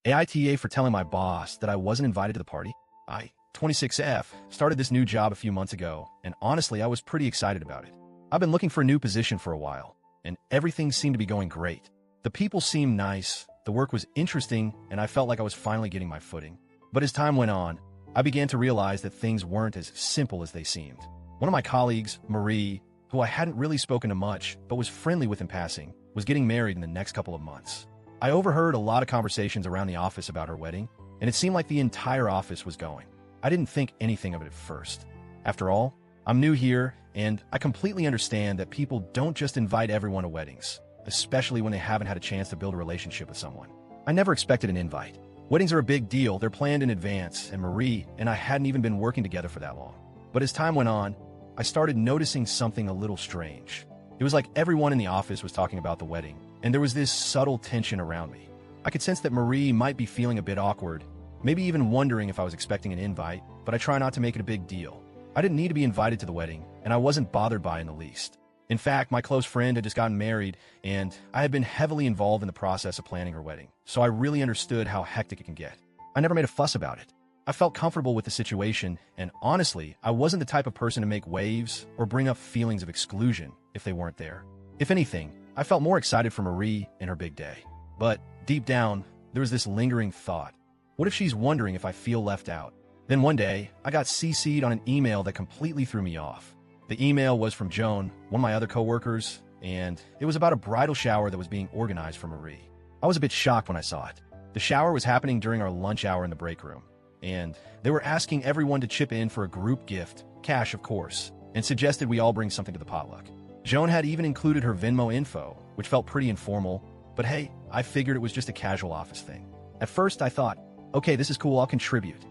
AITA for telling my boss that I wasn't invited to the party. I, 26F, started this new job a few months ago, and honestly, I was pretty excited about it. I've been looking for a new position for a while, and everything seemed to be going great. The people seemed nice, the work was interesting, and I felt like I was finally getting my footing. But as time went on, I began to realize that things weren't as simple as they seemed. One of my colleagues, Marie, who I hadn't really spoken to much, but was friendly with in passing, was getting married in the next couple of months. I overheard a lot of conversations around the office about her wedding, and it seemed like the entire office was going. I didn't think anything of it at first. After all, I'm new here, and I completely understand that people don't just invite everyone to weddings, especially when they haven't had a chance to build a relationship with someone. I never expected an invite. Weddings are a big deal, they're planned in advance, and Marie and I hadn't even been working together for that long. But as time went on, I started noticing something a little strange. It was like everyone in the office was talking about the wedding, and there was this subtle tension around me. I could sense that Marie might be feeling a bit awkward, maybe even wondering if I was expecting an invite, but I try not to make it a big deal. I didn't need to be invited to the wedding, and I wasn't bothered by it in the least. In fact, my close friend had just gotten married, and I had been heavily involved in the process of planning her wedding, so I really understood how hectic it can get. I never made a fuss about it. I felt comfortable with the situation, and honestly, I wasn't the type of person to make waves or bring up feelings of exclusion if they weren't there. If anything, I felt more excited for Marie and her big day. But deep down, there was this lingering thought. What if she's wondering if I feel left out? Then one day, I got CC'd on an email that completely threw me off. The email was from Joan, one of my other coworkers, and it was about a bridal shower that was being organized for Marie. I was a bit shocked when I saw it. The shower was happening during our lunch hour in the break room, and they were asking everyone to chip in for a group gift, cash of course, and suggested we all bring something to the potluck. Joan had even included her Venmo info, which felt pretty informal, but hey, I figured it was just a casual office thing. At first I thought, okay, this is cool, I'll contribute.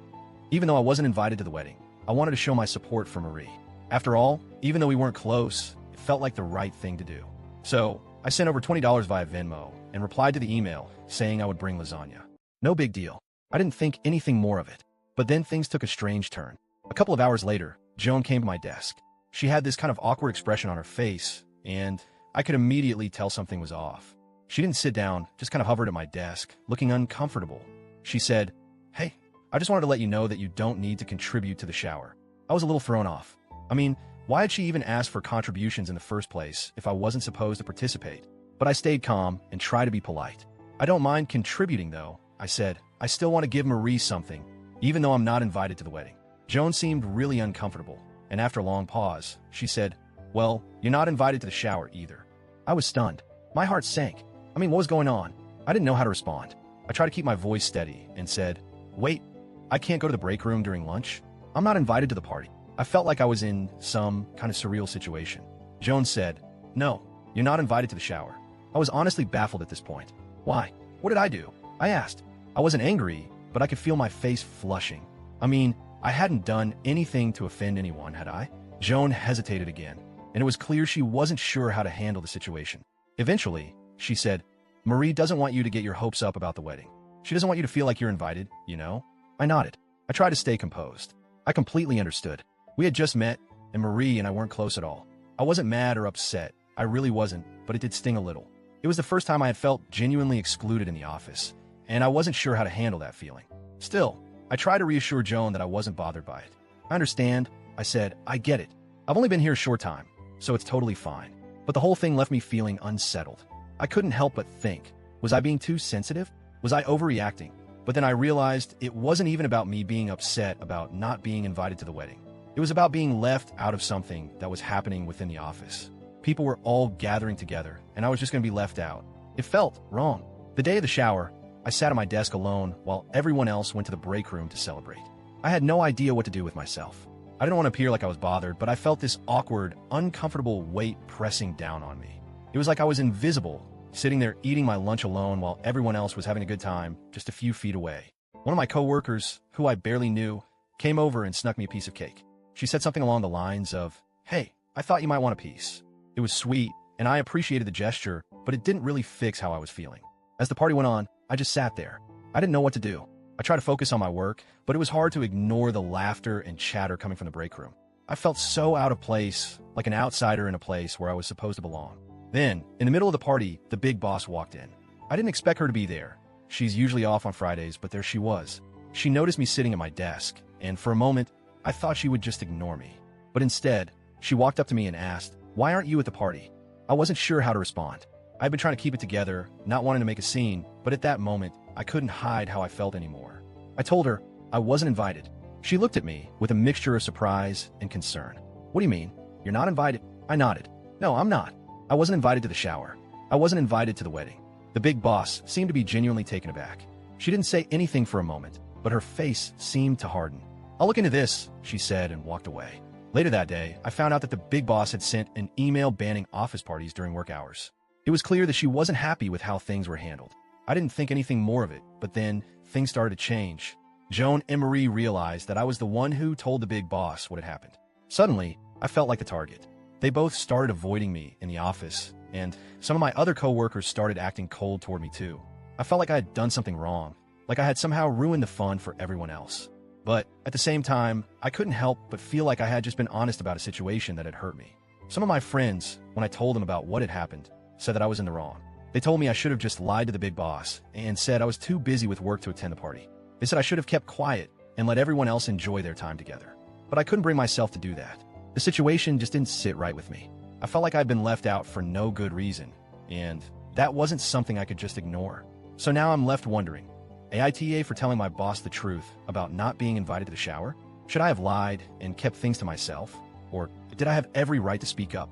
Even though I wasn't invited to the wedding, I wanted to show my support for Marie. After all, even though we weren't close, it felt like the right thing to do. So, I sent over $20 via Venmo and replied to the email saying I would bring lasagna. No big deal. I didn't think anything more of it. But then things took a strange turn. A couple of hours later, Joan came to my desk. She had this kind of awkward expression on her face, and I could immediately tell something was off. She didn't sit down, just kind of hovered at my desk, looking uncomfortable. She said, "Hey, I just wanted to let you know that you don't need to contribute to the shower." I was a little thrown off. I mean, why had she even asked for contributions in the first place if I wasn't supposed to participate? But I stayed calm and tried to be polite. "I don't mind contributing though," I said. "I still want to give Marie something, even though I'm not invited to the wedding." Joan seemed really uncomfortable, and after a long pause, she said, "Well, you're not invited to the shower either." I was stunned. My heart sank. I mean, what was going on? I didn't know how to respond. I tried to keep my voice steady and said, "Wait, I can't go to the break room during lunch? I'm not invited to the party." I felt like I was in some kind of surreal situation. Joan said, "No, you're not invited to the shower." I was honestly baffled at this point. "Why? What did I do?" I asked. I wasn't angry, but I could feel my face flushing. I mean, I hadn't done anything to offend anyone, had I? Joan hesitated again, and it was clear she wasn't sure how to handle the situation. Eventually, she said, "Marie doesn't want you to get your hopes up about the wedding. She doesn't want you to feel like you're invited, you know?" I nodded. I tried to stay composed. I completely understood. We had just met, and Marie and I weren't close at all. I wasn't mad or upset. I really wasn't, but it did sting a little. It was the first time I had felt genuinely excluded in the office, and I wasn't sure how to handle that feeling. Still, I tried to reassure Joan that I wasn't bothered by it. "I understand," I said. "I get it. I've only been here a short time, so it's totally fine." But the whole thing left me feeling unsettled. I couldn't help but think, was I being too sensitive? Was I overreacting? But then I realized it wasn't even about me being upset about not being invited to the wedding. It was about being left out of something that was happening within the office. People were all gathering together, and I was just going to be left out. It felt wrong. The day of the shower, I sat at my desk alone while everyone else went to the break room to celebrate. I had no idea what to do with myself. I didn't want to appear like I was bothered, but I felt this awkward, uncomfortable weight pressing down on me. It was like I was invisible, sitting there eating my lunch alone while everyone else was having a good time just a few feet away. One of my coworkers, who I barely knew, came over and snuck me a piece of cake. She said something along the lines of, "Hey, I thought you might want a piece." It was sweet, and I appreciated the gesture, but it didn't really fix how I was feeling. As the party went on, I just sat there. I didn't know what to do. I tried to focus on my work, but it was hard to ignore the laughter and chatter coming from the break room. I felt so out of place, like an outsider in a place where I was supposed to belong. Then, in the middle of the party, the big boss walked in. I didn't expect her to be there. She's usually off on Fridays, but there she was. She noticed me sitting at my desk, and for a moment, I thought she would just ignore me. But instead, she walked up to me and asked, "Why aren't you at the party?" I wasn't sure how to respond. I'd been trying to keep it together, not wanting to make a scene, but at that moment, I couldn't hide how I felt anymore. I told her I wasn't invited. She looked at me with a mixture of surprise and concern. "What do you mean? You're not invited?" I nodded. "No, I'm not. I wasn't invited to the shower. I wasn't invited to the wedding." The big boss seemed to be genuinely taken aback. She didn't say anything for a moment, but her face seemed to harden. "I'll look into this," she said and walked away. Later that day, I found out that the big boss had sent an email banning office parties during work hours. It was clear that she wasn't happy with how things were handled. I didn't think anything more of it, but then things started to change. Joan and Marie realized that I was the one who told the big boss what had happened. Suddenly, I felt like the target. They both started avoiding me in the office, and some of my other coworkers started acting cold toward me too. I felt like I had done something wrong, like I had somehow ruined the fun for everyone else. But at the same time, I couldn't help but feel like I had just been honest about a situation that had hurt me. Some of my friends, when I told them about what had happened, said that I was in the wrong. They told me I should have just lied to the big boss and said I was too busy with work to attend the party. They said I should have kept quiet and let everyone else enjoy their time together. But I couldn't bring myself to do that. The situation just didn't sit right with me. I felt like I'd been left out for no good reason, and that wasn't something I could just ignore. So now I'm left wondering, AITA for telling my boss the truth about not being invited to the shower? Should I have lied and kept things to myself? Or did I have every right to speak up?